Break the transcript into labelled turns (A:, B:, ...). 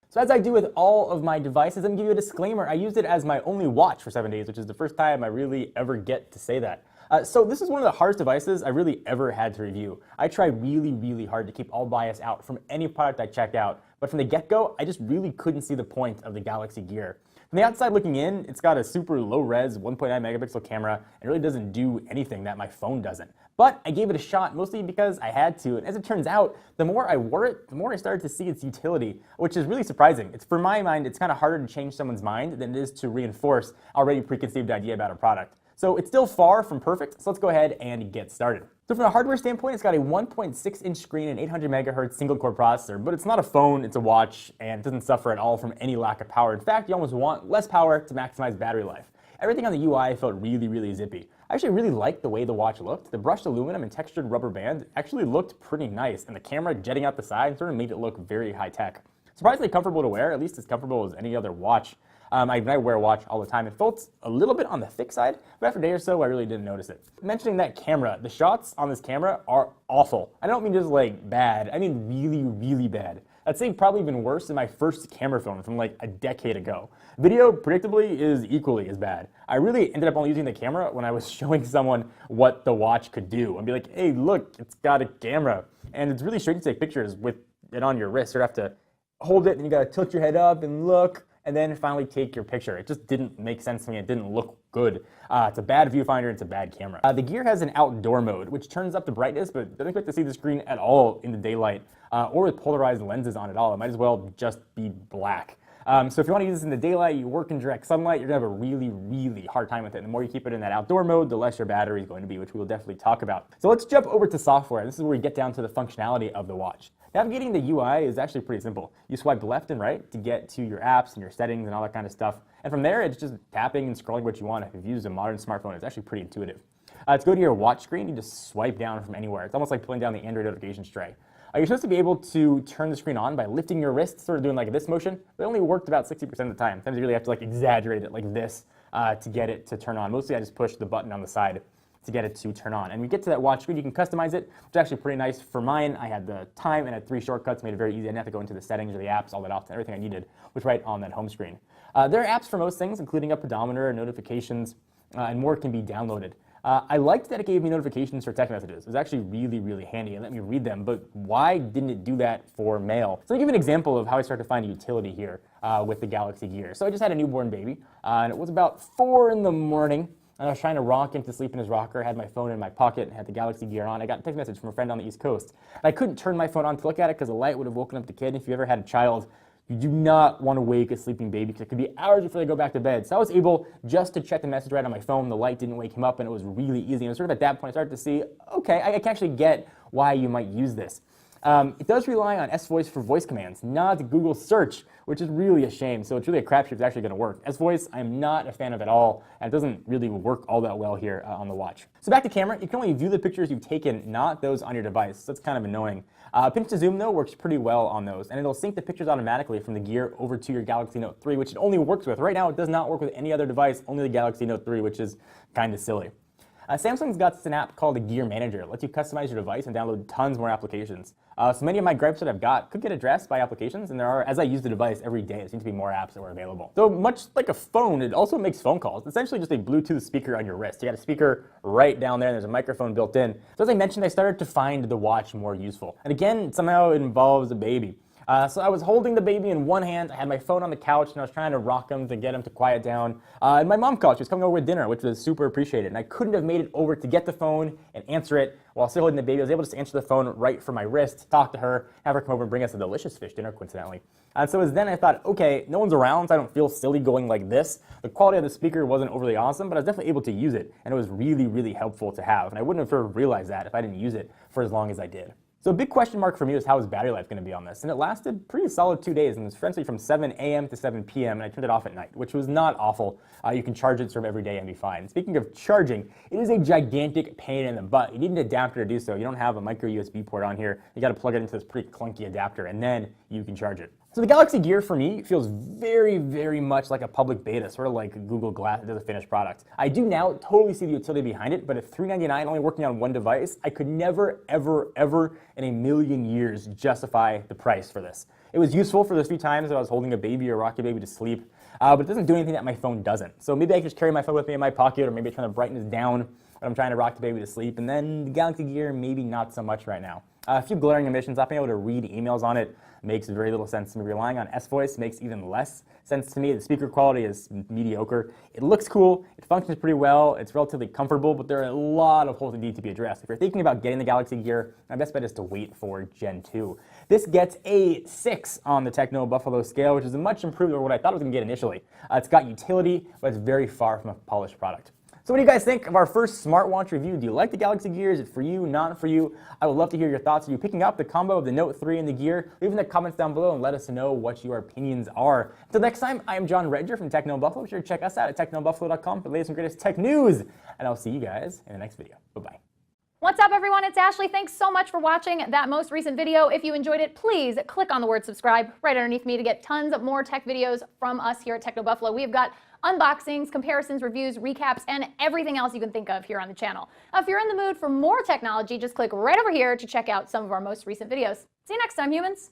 A: So as I do with all of my devices, let me give you a disclaimer. I used it as my only watch for 7 days, which is the first time I really ever get to say that. So this is one of the hardest devices I really ever had to review. I try really hard to keep all bias out from any product I check out, but from the get-go, I just really couldn't see the point of the Galaxy Gear. From the outside looking in, it's got a super low-res 1.9 megapixel camera and really doesn't do anything that my phone doesn't. But I gave it a shot mostly because I had to, and as it turns out, the more I wore it, the more I started to see its utility, which is really surprising. For my mind, it's kind of harder to change someone's mind than it is to reinforce already preconceived idea about a product. So it's still far from perfect, so let's go ahead and get started. So from a hardware standpoint, it's got a 1.6-inch screen and 800 megahertz single-core processor, but it's not a phone, it's a watch, and it doesn't suffer at all from any lack of power. In fact, you almost want less power to maximize battery life. Everything on the UI felt really zippy. I actually really liked the way the watch looked. The brushed aluminum and textured rubber band actually looked pretty nice, and the camera jetting out the side sort of made it look very high-tech. Surprisingly comfortable to wear, at least as comfortable as any other watch. I wear a watch all the time. It felt a little bit on the thick side, but after a day or so, I really didn't notice it. Mentioning that camera, the shots on this camera are awful. I don't mean just like bad, I mean really bad. I'd say probably even worse than my first camera phone from like a decade ago. Video, predictably, is equally as bad. I really ended up only using the camera when I was showing someone what the watch could do. I'd be like, hey, look, it's got a camera. And it's really strange to take pictures with it on your wrist. You have to hold it, and you gotta tilt your head up and look, and then finally take your picture. It just didn't make sense to me. It didn't look good. It's a bad viewfinder, it's a bad camera. The Gear has an outdoor mode, which turns up the brightness, but doesn't expect to see the screen at all in the daylight, or with polarized lenses on at all. It might as well just be black. So if you want to use this in the daylight, you work in direct sunlight, you're gonna have a really hard time with it. And the more you keep it in that outdoor mode, the less your battery is going to be, which we will definitely talk about. So let's jump over to software. This is where we get down to the functionality of the watch. Navigating the UI is actually pretty simple. You swipe left and right to get to your apps and your settings and all that kind of stuff. And from there, it's just tapping and scrolling what you want. If you've used a modern smartphone, it's actually pretty intuitive. To go to your watch screen, you just swipe down from anywhere. It's almost like pulling down the Android notification tray. You're supposed to be able to turn the screen on by lifting your wrist, sort of doing like this motion, but it only worked about 60% of the time. Sometimes you really have to like exaggerate it like this to get it to turn on. Mostly I just push the button on the side to get it to turn on. And we get to that watch screen, you can customize it, which is actually pretty nice. For mine, I had the time and had 3 shortcuts, made it very easy. I didn't have to go into the settings or the apps all that often. Everything I needed was right on that home screen. There are apps for most things, including a pedometer, notifications, and more can be downloaded. I liked that it gave me notifications for text messages. It was actually really handy and let me read them, but why didn't it do that for mail? So I'll give you an example of how I started to find utility here with the Galaxy Gear. So I just had a newborn baby, and it was about 4 in the morning, and I was trying to rock him to sleep in his rocker. I had my phone in my pocket and had the Galaxy Gear on. I got a text message from a friend on the East Coast. And I couldn't turn my phone on to look at it because the light would have woken up the kid. If you ever had a child, you do not want to wake a sleeping baby because it could be hours before they go back to bed. So I was able just to check the message right on my phone. The light didn't wake him up, and it was really easy. And sort of at that point, I started to see, okay, I can actually get why you might use this. It does rely on S-Voice for voice commands, not Google search, which is really a shame. So it's really a crapshoot if it's actually going to work. S-Voice, I'm not a fan of at all, and it doesn't really work all that well here on the watch. So back to camera, you can only view the pictures you've taken, not those on your device. So that's kind of annoying. Pinch to zoom, though, works pretty well on those, and it'll sync the pictures automatically from the Gear over to your Galaxy Note 3, which it only works with. Right now, it does not work with any other device, only the Galaxy Note 3, which is kind of silly. Samsung's got an app called the Gear Manager. It lets you customize your device and download tons more applications. So many of my gripes that I've got could get addressed by applications, and there are, as I use the device every day, there seems to be more apps that were available. So much like a phone, it also makes phone calls. It's essentially just a Bluetooth speaker on your wrist. You got a speaker right down there, and there's a microphone built in. So as I mentioned, I started to find the watch more useful. And again, somehow it involves a baby. So I was holding the baby in one hand, I had my phone on the couch, and I was trying to rock him to get him to quiet down. And my mom called. She was coming over with dinner, which was super appreciated. And I couldn't have made it over to get the phone and answer it while still holding the baby. I was able to just answer the phone right from my wrist, talk to her, have her come over and bring us a delicious fish dinner, coincidentally. And so it was then I thought, okay, no one's around, so I don't feel silly going like this. The quality of the speaker wasn't overly awesome, but I was definitely able to use it, and it was really helpful to have. And I wouldn't have realized that if I didn't use it for as long as I did. So a big question mark for me was how is battery life going to be on this? And it lasted pretty solid 2 days, and it was essentially from 7 a.m. to 7 p.m., and I turned it off at night, which was not awful. You can charge it sort of every day and be fine. Speaking of charging, it is a gigantic pain in the butt. You need an adapter to do so. You don't have a micro USB port on here. You got to plug it into this pretty clunky adapter, and then you can charge it. So the Galaxy Gear for me feels very, very much like a public beta, sort of like Google Glass does a finished product. I do now totally see the utility behind it, but at $399 only working on one device, I could never, ever, ever in a million years justify the price for this. It was useful for those few times that I was holding a baby or rocking a baby to sleep, but it doesn't do anything that my phone doesn't. So maybe I can just carry my phone with me in my pocket, or maybe I'm trying to brighten this down when I'm trying to rock the baby to sleep, and then the Galaxy Gear, maybe not so much right now. A few glaring omissions. Not being able to read emails on it makes very little sense to me. Relying on S-Voice makes even less sense to me. The speaker quality is mediocre. It looks cool. It functions pretty well. It's relatively comfortable, but there are a lot of holes that need to be addressed. If you're thinking about getting the Galaxy Gear, my best bet is to wait for Gen 2. This gets a 6 on the Techno Buffalo scale, which is much improved over what I thought it was going to get initially. It's got utility, but it's very far from a polished product. So what do you guys think of our first smartwatch review? Do you like the Galaxy Gear? Is it for you, not for you? I would love to hear your thoughts. Are you picking up the combo of the Note 3 and the Gear? Leave in the comments down below and let us know what your opinions are. Until next time, I am John Redger from Techno Buffalo. Be sure to check us out at technobuffalo.com for the latest and greatest tech news. And I'll see you guys in the next video. Bye-bye.
B: What's up, everyone? It's Ashley. Thanks so much for watching that most recent video. If you enjoyed it, please click on the word subscribe right underneath me to get tons of more tech videos from us here at Techno Buffalo. We've got unboxings, comparisons, reviews, recaps, and everything else you can think of here on the channel. Now, if you're in the mood for more technology, just click right over here to check out some of our most recent videos. See you next time, humans.